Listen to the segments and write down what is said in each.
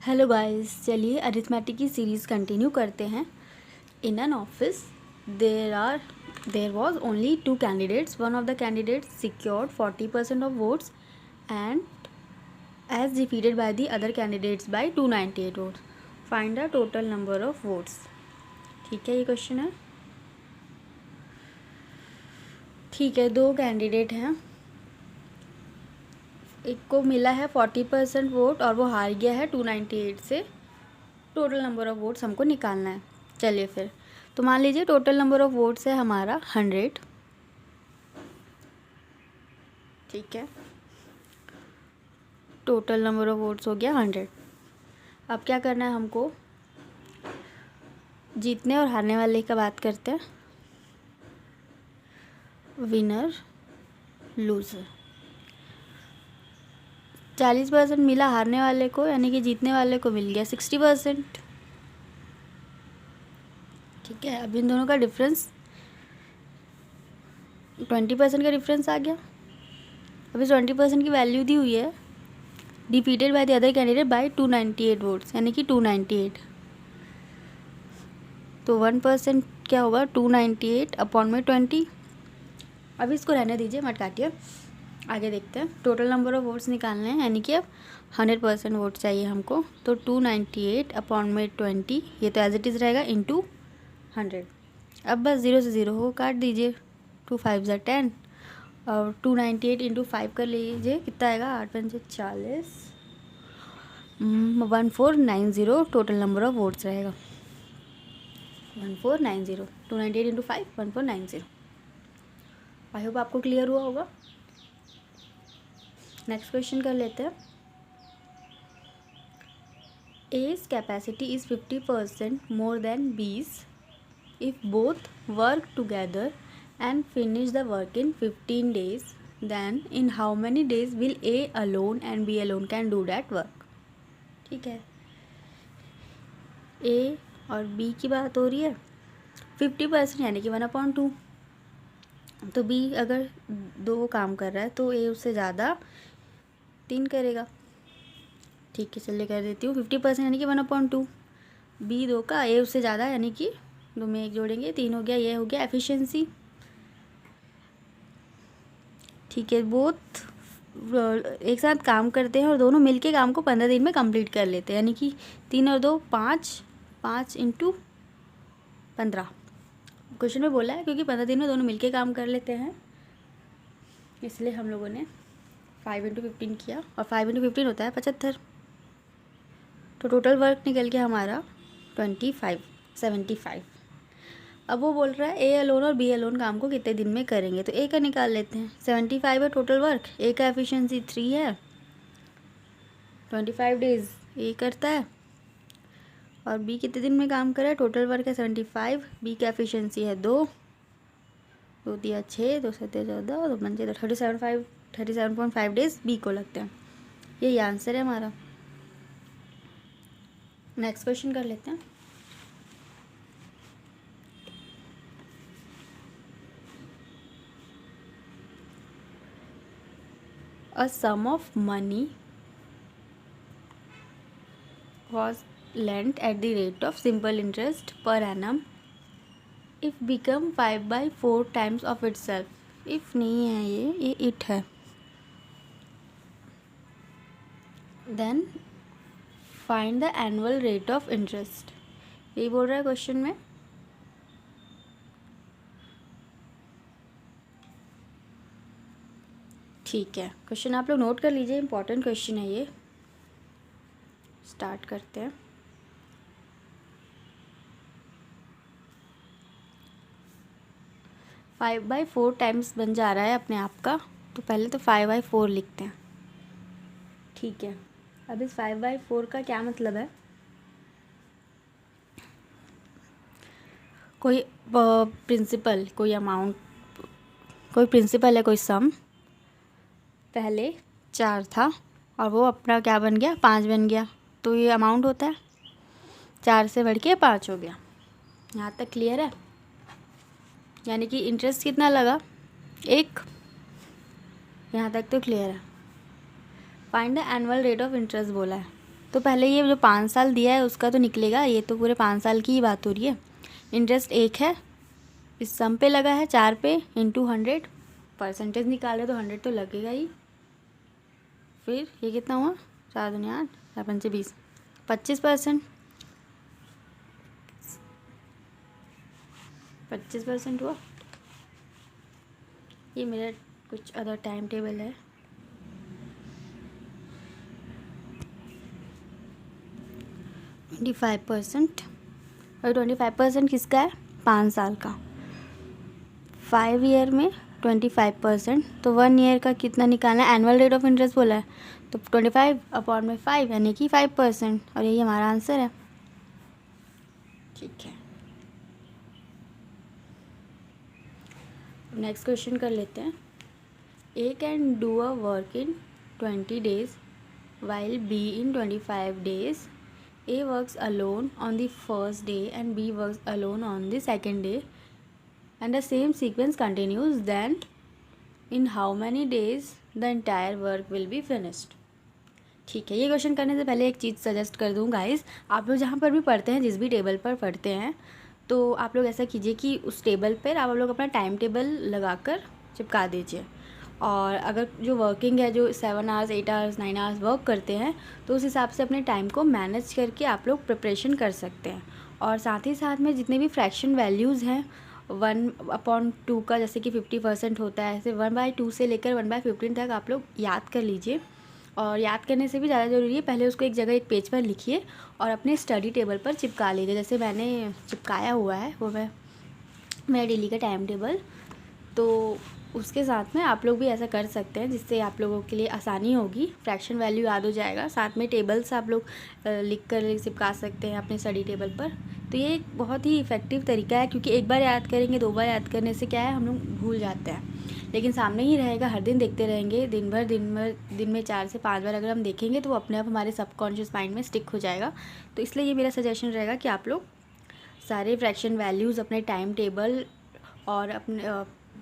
Hello guys, चलिए arithmetic की series continue करते हैं। In an office there was only 2 candidates. One of the candidates secured 40% of votes and as defeated by the other candidates by 298 votes. Find the total number of votes. ठीक है, ये question है. ठीक है, 2 candidate हैं. एक को मिला है 40% वोट और वो हार गया है 298 से. टोटल नंबर ऑफ वोट्स हमको निकालना है. चलिए फिर, तो मान लीजिए टोटल नंबर ऑफ वोट्स है हमारा 100. ठीक है, टोटल नंबर ऑफ वोट्स हो गया 100. अब क्या करना है हमको, जीतने और हारने वाले का बात करते हैं. Winner loser. 40% मिला हारने वाले को, यानी कि जीतने वाले को मिल गया 60%. ठीक है, अब इन दोनों का डिफरेंस 20% का डिफरेंस आ गया. अब इस 20% की वैल्यू दी हुई है defeated by the other candidate by 298 votes, यानी कि 298. तो 1% क्या होगा, 298 अपॉन में 20. अब इसको रहने दीजिए, मत काटिए. आगे देखते हैं. टोटल नंबर ऑफ वोट्स निकालने हैं, यानी कि अब 100% वोट चाहिए हमको. तो 298 अपॉन में 20, ये तो एज इट इज़ रहेगा, इंटू 100. अब बस 0 से 0 हो काट दीजिए. 2 5 ज़ा 10 और 298 इंटू 5 कर लीजिए, कितना आएगा, 8 5 40, 1490 टोटल नंबर ऑफ वोट्स रहेगा. 1490, 298 इंटू 5 1490. आई होप आपको क्लियर हुआ होगा. नेक्स्ट क्वेश्चन कर लेते हैं. A's capacity is 50% more than B's if both work together and finish the work in 15 days. Then in how many days will A alone and B alone can do that work? ठीक है, A और B की बात हो रही है. 50% यानी कि 1/2. तो B अगर 2 काम कर रहा है तो A उससे ज़्यादा 3 करेगा. ठीक है, चलिए कर देती हूँ. 50% यानी कि 1/2. B 2 का, A उससे ज़्यादा, यानी कि 2 में 1 जोड़ेंगे 3 हो गया. ये हो गया एफिशिएंसी. ठीक है, बोथ एक साथ काम करते हैं और दोनों मिलके काम को 15 दिन में कंप्लीट कर लेते हैं, यानी कि 3 और 2 5, 5 इंटू 15. क्वेश्चन में बोला है क्योंकि 15 दिन में दोनों मिलके काम कर लेते हैं, इसलिए हम लोगों ने 5 इंटू 15 किया. और 5 इंटू 15 होता है 75. तो टोटल वर्क निकल गया हमारा 75. अब वो बोल रहा है ए अलोन और बी अलोन काम को कितने दिन में करेंगे, तो ए का निकाल लेते हैं. 75 है टोटल वर्क, ए का एफिशिएंसी 3 है, 25 डेज ए करता है. और बी कितने दिन में काम करे, टोटल वर्क है 75, बी का एफिशिएंसी है 2 दिया 6, 2 7 14, 2 5 37.5 डेज बी को लगते हैं. यही आंसर है हमारा. नेक्स्ट क्वेश्चन कर लेते हैं. A sum of money was lent at the rate of simple interest per annum if become 5/4 times of itself. if नहीं है, ये it है. Then find the annual rate of interest. यही बोल रहा है क्वेश्चन में. ठीक है, क्वेश्चन आप लोग नोट कर लीजिए, इंपॉर्टेंट क्वेश्चन है ये. स्टार्ट करते हैं. फाइव बाई 4 टाइम्स बन जा रहा है अपने आप का, तो पहले तो 5/4 लिखते हैं. ठीक है, अब इस 5/4 का क्या मतलब है, कोई प्रिंसिपल, कोई अमाउंट, कोई प्रिंसिपल है, कोई सम पहले 4 था और वो अपना क्या बन गया, 5 बन गया. तो ये अमाउंट होता है, 4 से बढ़ के 5 हो गया. यहाँ तक क्लियर है. यानी कि इंटरेस्ट कितना लगा, 1. यहाँ तक तो क्लियर है. Find the annual rate of interest बोला है. तो पहले ये जो 5 साल दिया है उसका तो निकलेगा, ये तो पूरे 5 साल की ही बात हो रही है। इंटरेस्ट 1 है, इस सम पे लगा है 4 पे इंटू 100, परसेंटेज निकाले तो 100 तो लगेगा ही। फिर ये कितना हुआ, 4 दूनी 8, 4 पंचे 20, 25%, 25% हुआ। ये मेरा कुछ अदर टाइम टेबल है। और 25% किसका है, 5 साल का। 5 ईयर में 25%, तो 1 ईयर का कितना निकालना है, एनुअल रेट ऑफ इंटरेस्ट बोला है, तो 25/5 यानी कि 5%, और यही हमारा आंसर है। ठीक है, नेक्स्ट क्वेश्चन कर लेते हैं। A can do a work in 20 days while B in 25 days. A works alone on the first day and B works alone on the second day, and the same sequence continues. Then in how many days the entire work will be finished? ठीक है, ये question करने से पहले एक चीज़ suggest कर दूँ guys, आप लोग जहाँ पर भी पढ़ते हैं, जिस भी टेबल पर पढ़ते हैं, तो आप लोग ऐसा कीजिए कि उस टेबल पर आप लोग अपना टाइम टेबल लगाकर चिपका दीजिए। और अगर जो वर्किंग है, जो 7 आवर्स 8 आवर्स 9 आवर्स वर्क करते हैं, तो उस हिसाब से अपने टाइम को मैनेज करके आप लोग प्रिपरेशन कर सकते हैं। और साथ ही साथ में जितने भी फ्रैक्शन वैल्यूज़ हैं 1/2 का, जैसे कि 50% होता है, ऐसे 1/2 से लेकर 1/15 तक आप लोग याद कर लीजिए। और याद करने से भी ज़्यादा ज़रूरी है, पहले उसको एक जगह एक पेज पर लिखिए और अपने स्टडी टेबल पर चिपका लीजिए। जैसे मैंने चिपकाया हुआ है वो मेरा डेली का टाइम टेबल, तो उसके साथ में आप लोग भी ऐसा कर सकते हैं, जिससे आप लोगों के लिए आसानी होगी, फ्रैक्शन वैल्यू याद हो जाएगा। साथ में टेबल्स आप लोग लिख कर चिपका सकते हैं अपने स्टडी टेबल पर। तो ये एक बहुत ही इफ़ेक्टिव तरीका है, क्योंकि एक बार याद करेंगे, 2 बार याद करने से क्या है, हम लोग भूल जाते हैं। लेकिन सामने ही रहेगा, हर दिन देखते रहेंगे, दिन में 4 से 5 बार अगर हम देखेंगे तो वो अपने आप हमारे सबकॉन्शियस माइंड में स्टिक हो जाएगा। तो इसलिए ये मेरा सजेशन रहेगा कि आप लोग सारे फ्रैक्शन वैल्यूज़ अपने टाइम टेबल और अपने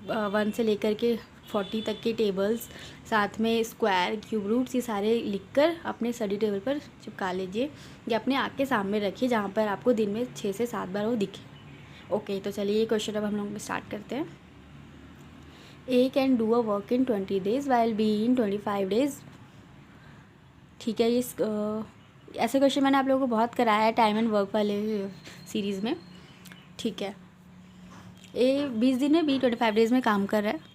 1 से लेकर के 40 तक के टेबल्स, साथ में स्क्वायर, क्यूब रूट्स, ये सारे लिखकर अपने स्टडी टेबल पर चिपका लीजिए या अपने आँख के सामने रखिए, जहाँ पर आपको दिन में 6 से 7 बार वो दिखे। ओके, तो चलिए ये क्वेश्चन अब हम लोग स्टार्ट करते हैं। A can do a work in 20 days while B in 25 days। ठीक है, ये ऐसे क्वेश्चन मैंने आप लोगों को बहुत कराया है टाइम एंड वर्क वाले सीरीज़ में। ठीक है, ए 20 दिन में, B 25 डेज़ में काम कर रहा है।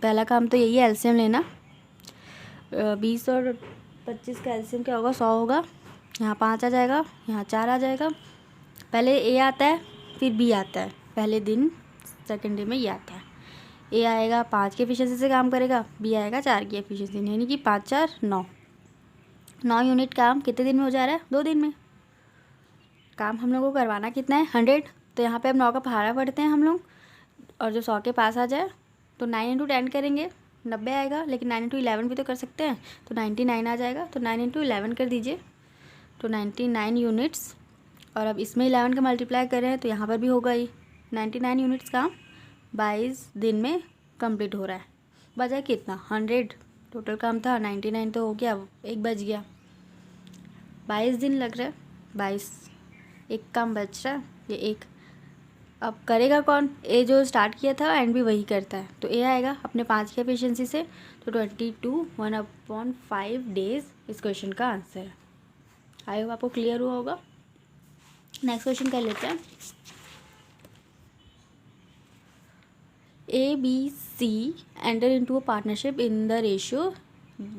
पहला काम तो यही है, एलसीएम लेना। 20 और 25 का एलसीएम क्या होगा, 100 होगा। यहाँ 5 आ जाएगा, यहाँ 4 आ जाएगा। पहले ए आता है, फिर बी आता है, पहले दिन सेकेंड डे में ये आता है। ए आएगा 5 की एफिशिएंसी से काम करेगा, बी आएगा 4 की एफिशिएंसी, यानी कि 5 4 9 यूनिट काम कितने दिन में हो जा रहा है, 2 दिन में। काम हम लोग को करवाना कितना है, 100। तो यहाँ पे अब 9 का पहाड़ा पढ़ते हैं हम लोग, और जो 100 के पास आ जाए तो 9 इंटू 10 करेंगे, 90 आएगा। लेकिन 9 इंटू 11 भी तो कर सकते हैं, तो 99 आ जाएगा। तो 9 इंटू 11 कर दीजिए, तो 99 यूनिट्स। और अब इसमें 11 का मल्टीप्लाई कर रहे हैं, तो यहाँ पर भी होगा ही 99 यूनिट्स काम 22 दिन में कंप्लीट हो रहा है। बचा कितना, 100। टोटल काम था 99, तो हो गया, एक बच गया। 22 दिन लग रहा है, 22, एक काम बच रहा है, ये एक। अब करेगा कौन, ए जो स्टार्ट किया था एंड भी वही करता है, तो ए आएगा अपने 5 की एफिशिएंसी से, तो 22 1/5 डेज इस क्वेश्चन का आंसर है। आई होप आपको क्लियर हुआ होगा। नेक्स्ट क्वेश्चन कर लेते हैं। A, B, C enter into a partnership in the ratio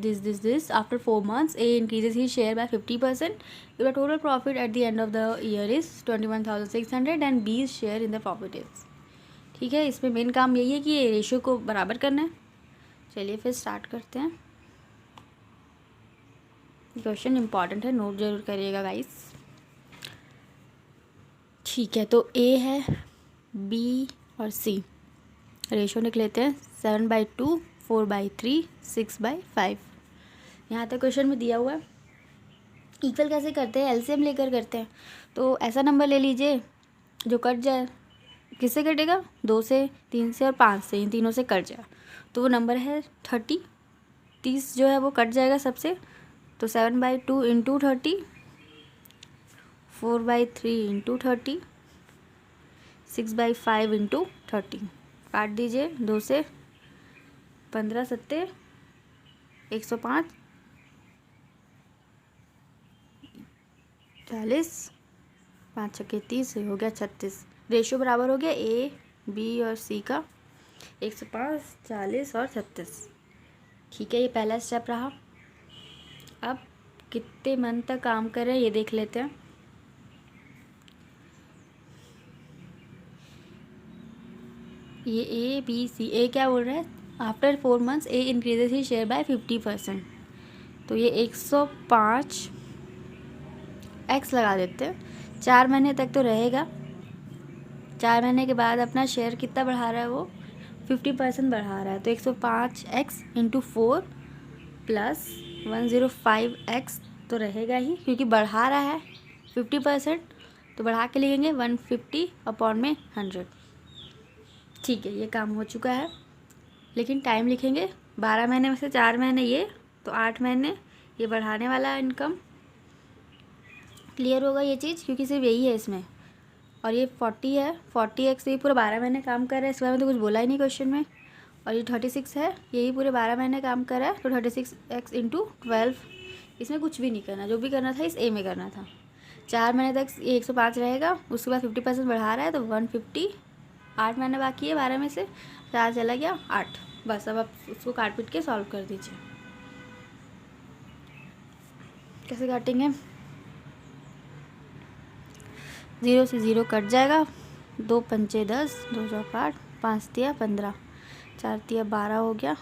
this. After 4 months, A increases his share by 50%. The total profit at the end of the year is 21,600 and B's share in the profit is। ठीक है, इसमें main काम यही है कि ये ratio को बराबर करना है। चलिए फिर स्टार्ट करते हैं। क्वेश्चन इंपॉर्टेंट है, नोट जरूर करिएगा गाइस। ठीक है, तो A है, B और C। रेशो लिख लेते हैं, 7/2, 4/3, 6/5। यहाँ तक क्वेश्चन में दिया हुआ है। इक्वल कैसे करते हैं, एलसीएम लेकर करते हैं। तो ऐसा नंबर ले लीजिए जो कट जाए। किससे कटेगा, 2 से, 3 से और 5 से, इन तीनों से कट जाए, तो वो नंबर है 30। 30 जो है वो कट जाएगा सबसे, तो 7/2 इंटू 30, 4/3 इंटू 30, 6/5 इंटू 30। काट दीजिए 2 से, 15 सत्ते 105, 40, 5 छक्के 30, हो गया 36। रेशियो बराबर हो गया ए बी और सी का, 105, 40 और 36। ठीक है, ये पहला स्टेप रहा। अब कितने मंथ तक काम कर रहे हैं ये देख लेते हैं। ये ए बी सी, ए क्या बोल रहा है, after 4 months A increases he share by 50%। तो ये 105 एक्स लगा देते हैं, 4 महीने तक तो रहेगा। 4 महीने के बाद अपना शेयर कितना बढ़ा रहा है, वो 50% बढ़ा रहा है। तो 105 एक्स इंटू 4 प्लस 105 एक्स तो रहेगा ही, क्योंकि बढ़ा रहा है 50%, तो बढ़ा के लिखेंगे 150 अपॉन में 100। ठीक है, ये काम हो चुका है। लेकिन टाइम लिखेंगे, 12 महीने में से 4 महीने ये, तो 8 महीने ये बढ़ाने वाला है इनकम। क्लियर होगा ये चीज़, क्योंकि सिर्फ यही है इसमें। और ये 40 है, 40x ये पूरे 12 महीने काम कर रहा है, इसके बारे में तो कुछ बोला ही नहीं क्वेश्चन में। और ये 36 है, यही पूरे 12 महीने काम कर रहा है, तो 36x इंटू 12। इसमें कुछ भी नहीं करना, जो भी करना था इस ए में करना था। 4 महीने तक ये 105 रहेगा, उसके बाद 50% बढ़ा रहा है तो 150। 8 महीने बाकी है, 12 में से 4 चला गया 8। बस अब आप उसको काट पीट के सॉल्व कर दीजिए। कैसे काटेंगे, 0 से 0 कट जाएगा, 2 पंचे 10, 2 चौक 8, 5 तिया 15, 4 तिया 12 हो गया।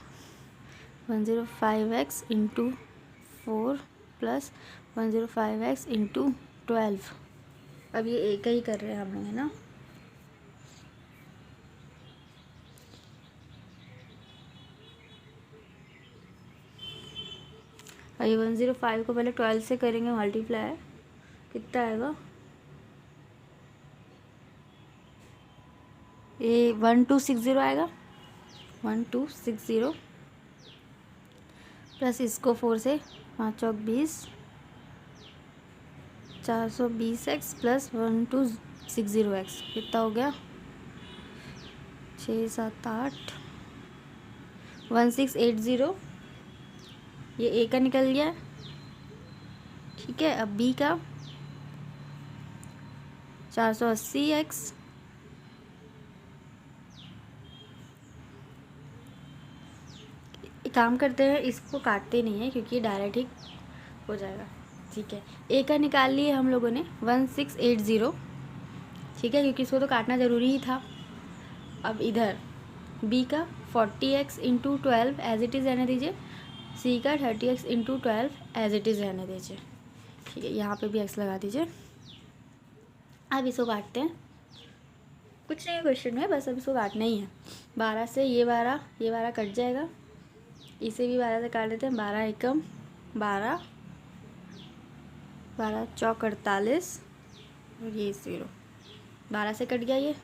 105x into 4 plus 105x into 12। अब ये एक ही कर रहे हैं हम लोग, है ना। और ये 105 को पहले 12 से करेंगे मल्टीप्लाई, कितना आएगा, ये 1260 आएगा। 1260 प्लस इसको 4 से 5 चौक 20, 420x प्लस 1260x कितना हो गया, 6 7 8, 1680। ये ए का निकल गया। ठीक है, अब बी का 480x काम करते हैं, इसको काटते नहीं है क्योंकि डायरेक्ट ही हो जाएगा। ठीक है, ए का निकाल लिए हम लोगों ने 1680। ठीक है, क्योंकि इसको तो काटना ज़रूरी ही था। अब इधर बी का 40x into 12 as it is रहने दीजिए, सी का 30x into 12 as it is रहने दीजिए। ठीक है, यहाँ पे भी x लगा दीजिए। अब इसको काटते हैं, कुछ नहीं है क्वेश्चन में, बस अब इसको काटना ही है। 12 से ये 12 कट जाएगा, इसे भी 12 से काट देते हैं। 12 एकम 12, 12 चौक 48 और ये 0, 12 से कट गया ये।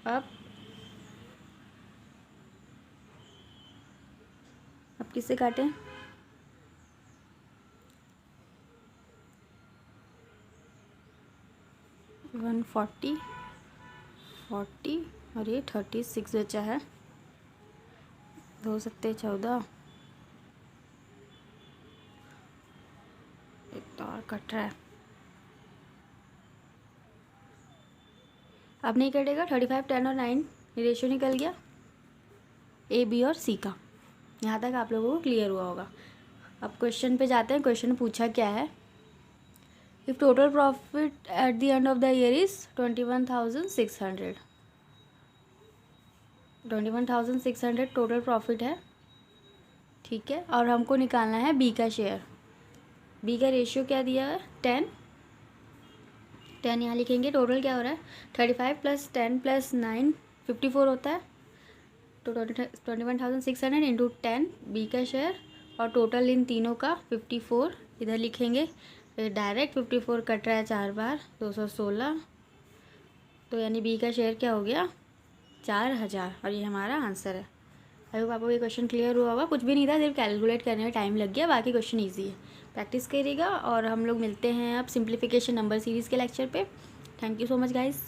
अब किससे काटें, वन 40 और ये 36 बचा है। 2 सत्ते 14, एक तो और कट रहा है, अब नहीं कटेगा। 35, 10 और 9 रेशियो निकल गया ए बी और सी का। यहाँ तक आप लोगों को क्लियर हुआ होगा। अब क्वेश्चन पे जाते हैं। क्वेश्चन पूछा क्या है, if total profit at the end of the year is 21,600। 21,600 total profit है। ठीक है, और हमको निकालना है बी का शेयर। बी का रेशियो क्या दिया है, 10 यहाँ लिखेंगे। टोटल क्या हो रहा है, 35 प्लस 10 प्लस 9 54 होता है। तो 21,600 इंटू 10 बी का शेयर, और टोटल इन तीनों का 54 इधर लिखेंगे। डायरेक्ट 54 कट रहा है 4 बार, 216। तो यानी बी का शेयर क्या हो गया, 4000, और ये हमारा आंसर है। आई होप आपको ये क्वेश्चन क्लियर हुआ होगा। कुछ भी नहीं था, सिर्फ कैलकुलेट करने में टाइम लग गया, बाकी क्वेश्चन ईजी है। प्रैक्टिस करिएगा और हम लोग मिलते हैं अब सिंप्लीफिकेशन नंबर सीरीज़ के लेक्चर पे। Thank you so much guys.